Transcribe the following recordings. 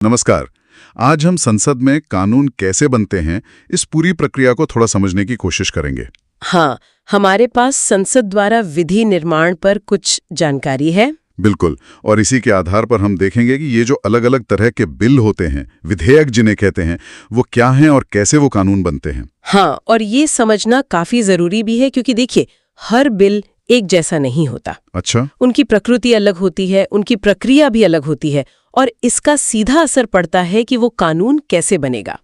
नमस्कार। आज हम संसद में कानून कैसे बनते हैं इस पूरी प्रक्रिया को थोड़ा समझने की कोशिश करेंगे। हाँ, हमारे पास संसद द्वारा विधि निर्माण पर कुछ जानकारी है। बिल्कुल, और इसी के आधार पर हम देखेंगे कि ये जो अलग अलग तरह के बिल होते हैं, विधेयक जिन्हें कहते हैं, वो क्या हैं और कैसे वो कानून बनते हैं। हाँ, और ये समझना काफी जरूरी भी है क्योंकि देखिए, हर बिल एक जैसा नहीं होता। अच्छा, उनकी प्रकृति अलग होती है, उनकी प्रक्रिया भी अलग होती है और इसका सीधा असर पड़ता है कि वो कानून कैसे बनेगा।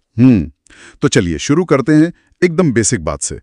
तो चलिए शुरू करते हैं एकदम बेसिक बात से।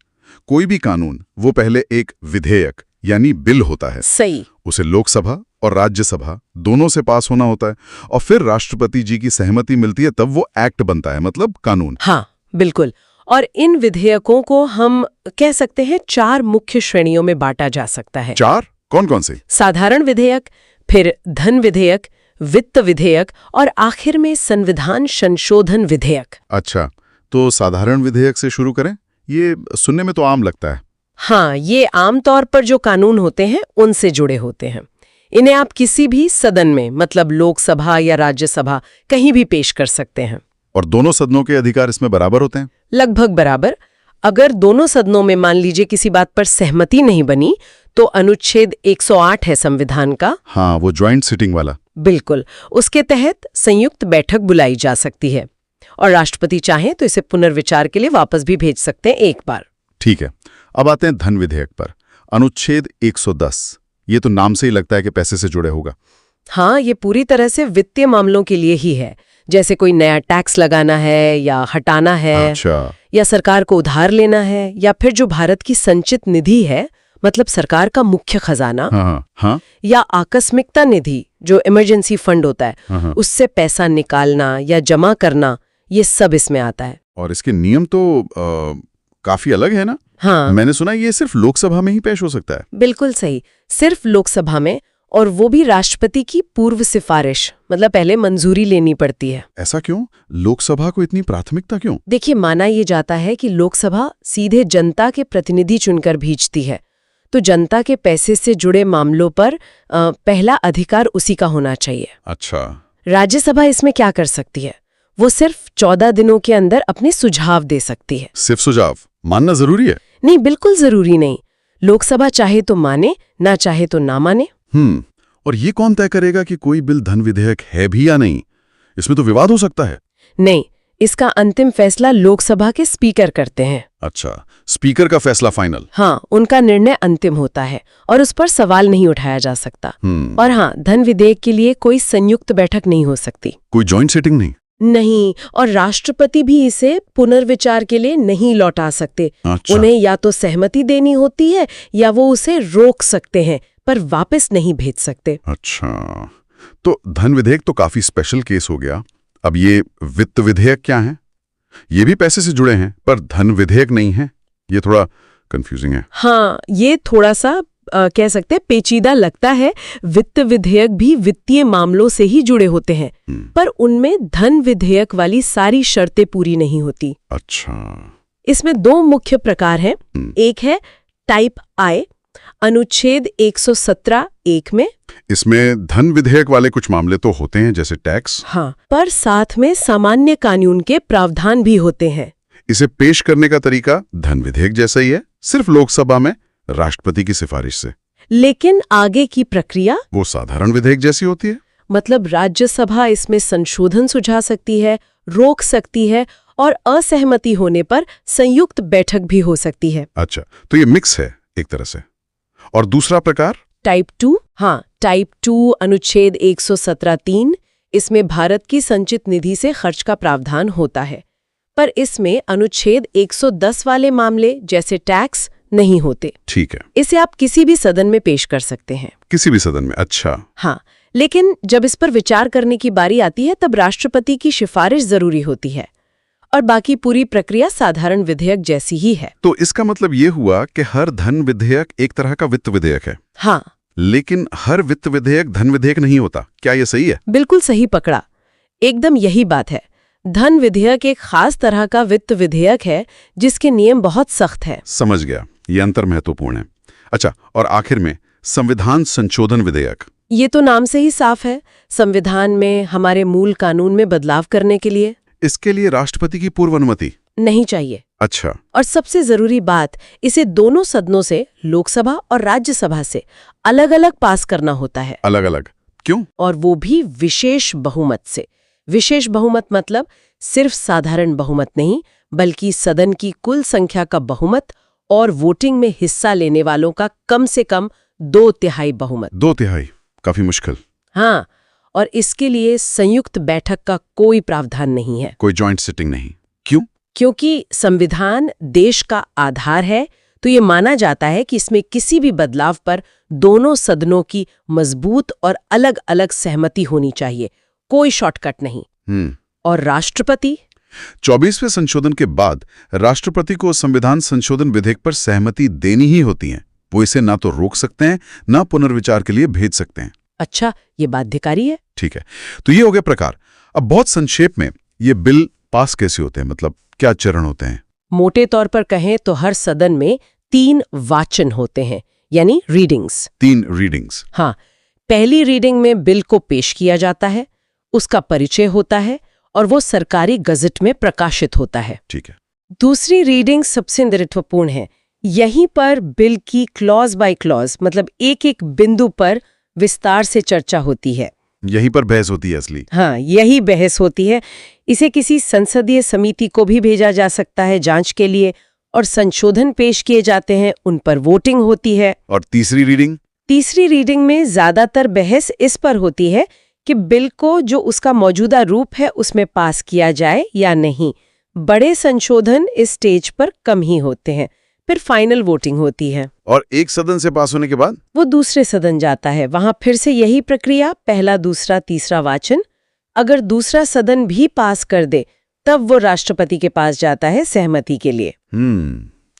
कोई भी कानून वो पहले एक विधेयक यानी बिल होता है। सही। उसे लोकसभा और राज्यसभा दोनों से पास होना होता है और फिर राष्ट्रपति जी की सहमति मिलती है, तब वो एक्ट बनता है, मतलब कानून। हाँ, बिल्कुल। और इन विधेयकों को हम कह सकते हैं 4 मुख्य श्रेणियों में बांटा जा सकता है। 4? कौन-कौन से? साधारण विधेयक, फिर धन विधेयक, वित्त विधेयक और आखिर में संविधान संशोधन विधेयक। अच्छा, तो साधारण विधेयक से शुरू करें। ये सुनने में तो आम लगता है। हाँ, ये आमतौर पर जो कानून होते हैं उनसे जुड़े होते हैं। इन्हें आप किसी भी सदन में, मतलब लोकसभा या राज्यसभा, कहीं भी पेश कर सकते हैं। और दोनों सदनों के अधिकार इसमें बराबर होते हैं? लगभग बराबर। अगर दोनों सदनों में मान लीजिए किसी बात पर सहमति नहीं बनी, तो अनुच्छेद 108 है संविधान का। हाँ, वो ज्वाइंट सिटिंग वाला। बिल्कुल, उसके तहत संयुक्त बैठक बुलाई जा सकती है और राष्ट्रपति चाहें तो इसे पुनर्विचार के लिए वापस भी भेज सकते हैं एक बार। ठीक है, अब आते हैं धन विधेयक पर। अनुच्छेद 110, ये तो नाम से ही लगता है कि पैसे से जुड़े होगा। हाँ, ये पूरी तरह से वित्तीय मामलों के लिए ही है, जैसे कोई नया टैक्स लगाना है या हटाना है। अच्छा। या सरकार को उधार लेना है, या फिर जो भारत की संचित निधि है, मतलब सरकार का मुख्य खजाना। हाँ। या आकस्मिकता निधि जो इमरजेंसी फंड होता है, उससे पैसा निकालना या जमा करना, ये सब इसमें आता है। और इसके नियम तो काफी अलग है ना? हाँ, मैंने सुना ये सिर्फ लोकसभा में ही पेश हो सकता है। बिल्कुल सही, सिर्फ लोकसभा में, और वो भी राष्ट्रपति की पूर्व सिफारिश, मतलब पहले मंजूरी लेनी पड़ती है। ऐसा क्यों? लोकसभा को इतनी प्राथमिकता क्यों? देखिए, माना ये जाता है कि लोकसभा सीधे जनता के प्रतिनिधि चुनकर भेजती है, तो जनता के पैसे से जुड़े मामलों पर पहला अधिकार उसी का होना चाहिए। अच्छा। राज्यसभा इसमें क्या कर सकती है? वो सिर्फ 14 दिनों के अंदर अपने सुझाव दे सकती है। सिर्फ सुझाव मानना जरूरी है? नहीं, बिल्कुल जरूरी नहीं। लोकसभा चाहे तो माने, ना चाहे तो ना माने। और ये कौन तय करेगा कि कोई बिल धन विधेयक है भी या नहीं? इसमें तो विवाद हो सकता है। नहीं, इसका अंतिम फैसला लोकसभा के स्पीकर करते हैं। अच्छा, स्पीकर का फैसला फाइनल? हाँ, उनका निर्णय अंतिम होता है और उस पर सवाल नहीं उठाया जा सकता। और हाँ, धन विधेयक के लिए कोई संयुक्त बैठक नहीं हो सकती। कोई जॉइंट सिटिंग नहीं? नहीं, और राष्ट्रपति भी इसे पुनर्विचार के लिए नहीं लौटा सकते। अच्छा। उन्हें या तो सहमति देनी होती है या वो उसे रोक सकते हैं, पर वापस नहीं भेज सकते। अच्छा, तो धन विधेयक तो काफी स्पेशल केस हो गया। अब ये वित्त विधेयक क्या है? ये भी पैसे से जुड़े हैं पर धन विधेयक नहीं है। ये थोड़ा कंफ्यूजिंग है। हाँ, ये थोड़ा सा कह सकते हैं पेचीदा लगता है। वित्त विधेयक भी वित्तीय मामलों से ही जुड़े होते हैं, पर उनमें धन विधेयक वाली सारी शर्तें पूरी नहीं होती। अच्छा। इसमें 2 मुख्य प्रकार हैं। एक है टाइप आई, अनुच्छेद 117(1) में। इसमें धन विधेयक वाले कुछ मामले तो होते हैं, जैसे टैक्स। हाँ, पर साथ में सामान्य कानून के प्रावधान भी होते हैं। इसे पेश करने का तरीका धन विधेयक जैसा ही है, सिर्फ लोकसभा में राष्ट्रपति की सिफारिश से। लेकिन आगे की प्रक्रिया वो साधारण विधेयक जैसी होती है। मतलब राज्यसभा इसमें संशोधन सुझा सकती है, रोक सकती है और असहमति होने पर संयुक्त बैठक भी हो सकती है। अच्छा, तो ये मिक्स है एक तरह से। और दूसरा प्रकार टाइप 2। हाँ, टाइप 2 अनुच्छेद 117(3), इसमें भारत की संचित निधि से खर्च का प्रावधान होता है, पर इसमें अनुच्छेद 110 वाले मामले जैसे टैक्स नहीं होते। ठीक है। इसे आप किसी भी सदन में पेश कर सकते हैं। किसी भी सदन में? अच्छा। हाँ, लेकिन जब इस पर विचार करने की बारी आती है तब राष्ट्रपति की सिफारिश जरूरी होती है और बाकी पूरी प्रक्रिया साधारण विधेयक जैसी ही है। तो इसका मतलब ये हुआ कि हर धन विधेयक एक तरह का वित्त विधेयक है। हाँ, लेकिन हर वित्त विधेयक धन विधेयक नहीं होता। क्या ये सही है? बिल्कुल सही पकड़ा, एकदम यही बात है। धन विधेयक एक खास तरह का वित्त विधेयक है जिसके नियम बहुत सख्त है। समझ गया, ये अंतर महत्वपूर्ण है। अच्छा, और आखिर में संविधान संशोधन विधेयक, ये तो नाम से ही साफ है, संविधान में हमारे मूल कानून में बदलाव करने के लिए इसके लिए राष्ट्रपति की पूर्व अनुमति नहीं चाहिए। अच्छा। और सबसे जरूरी बात, इसे दोनों सदनों से, लोकसभा और राज्यसभा से अलग अलग पास करना होता है। अलग अलग क्यों? और वो भी विशेष बहुमत से। विशेष बहुमत मतलब सिर्फ साधारण बहुमत नहीं, बल्कि सदन की कुल संख्या का बहुमत और वोटिंग में हिस्सा लेने वालों का कम से कम 2/3 बहुमत। 2/3 काफी मुश्किल। हाँ, और इसके लिए संयुक्त बैठक का कोई प्रावधान नहीं है। कोई जॉइंट सिटिंग नहीं। क्यों? क्योंकि संविधान देश का आधार है, तो ये माना जाता है कि इसमें किसी भी बदलाव पर दोनों सदनों की मजबूत और अलग अलग सहमति होनी चाहिए, कोई शॉर्टकट नहीं। और राष्ट्रपति 24वें संशोधन के बाद राष्ट्रपति को संविधान संशोधन विधेयक पर सहमति देनी ही होती है। वो इसे ना तो रोक सकते हैं, ना पुनर्विचार के लिए भेज सकते हैं। अच्छा, ये बाध्यकारी है। ठीक है, तो ये हो गया प्रकार। अब बहुत संक्षेप में ये बिल पास कैसे होते हैं, मतलब क्या चरण होते हैं? मोटे तौर पर कहें तो हर सदन में 3 वाचन होते हैं, यानी रीडिंग्स। 3 रीडिंग्स। हाँ, पहली रीडिंग में बिल को पेश किया जाता है, उसका परिचय होता है और वो सरकारी गजट में प्रकाशित होता है। ठीक है। दूसरी रीडिंग सबसे महत्वपूर्ण है। यहीं पर बिल की क्लॉज बाय क्लॉज, मतलब एक एक बिंदु पर विस्तार से चर्चा होती है। यहीं पर बहस होती है असली। हाँ, यही बहस होती है। इसे किसी संसदीय समिति को भी भेजा जा सकता है जांच के लिए, और संशोधन पेश किए जाते हैं, उन पर वोटिंग होती है। और तीसरी रीडिंग? तीसरी रीडिंग में ज्यादातर बहस इस पर होती है कि बिल को जो उसका मौजूदा रूप है उसमें पास किया जाए या नहीं। बड़े संशोधन इस स्टेज पर कम ही होते हैं, फिर फाइनल वोटिंग होती है। और एक सदन से पास होने के बाद वो दूसरे सदन जाता है, वहां फिर से यही प्रक्रिया, पहला, दूसरा, तीसरा वाचन। अगर दूसरा सदन भी पास कर दे तब वो राष्ट्रपति के पास जाता है सहमति के लिए।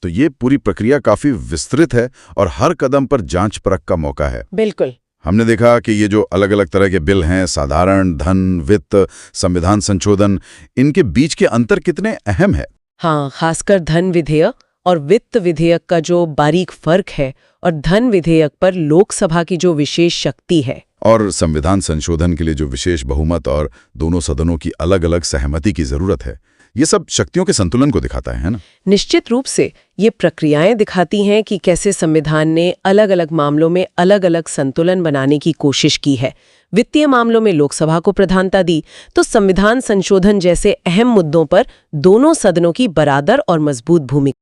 तो ये पूरी प्रक्रिया काफी विस्तृत है और हर कदम पर जांच परख का मौका है। बिल्कुल। हमने देखा कि ये जो अलग अलग तरह के बिल हैं, साधारण, धन, वित्त, संविधान संशोधन, इनके बीच के अंतर कितने अहम है। हाँ, खासकर धन विधेयक और वित्त विधेयक का जो बारीक फर्क है, और धन विधेयक पर लोकसभा की जो विशेष शक्ति है, और संविधान संशोधन के लिए जो विशेष बहुमत और दोनों सदनों की अलग अलग सहमति की जरूरत है, ये सब शक्तियों के संतुलन को दिखाता है ना? निश्चित रूप से ये प्रक्रियाएं दिखाती हैं कि कैसे संविधान ने अलग अलग मामलों में अलग अलग संतुलन बनाने की कोशिश की है। वित्तीय मामलों में लोकसभा को प्रधानता दी, तो संविधान संशोधन जैसे अहम मुद्दों पर दोनों सदनों की बराबर और मजबूत भूमिका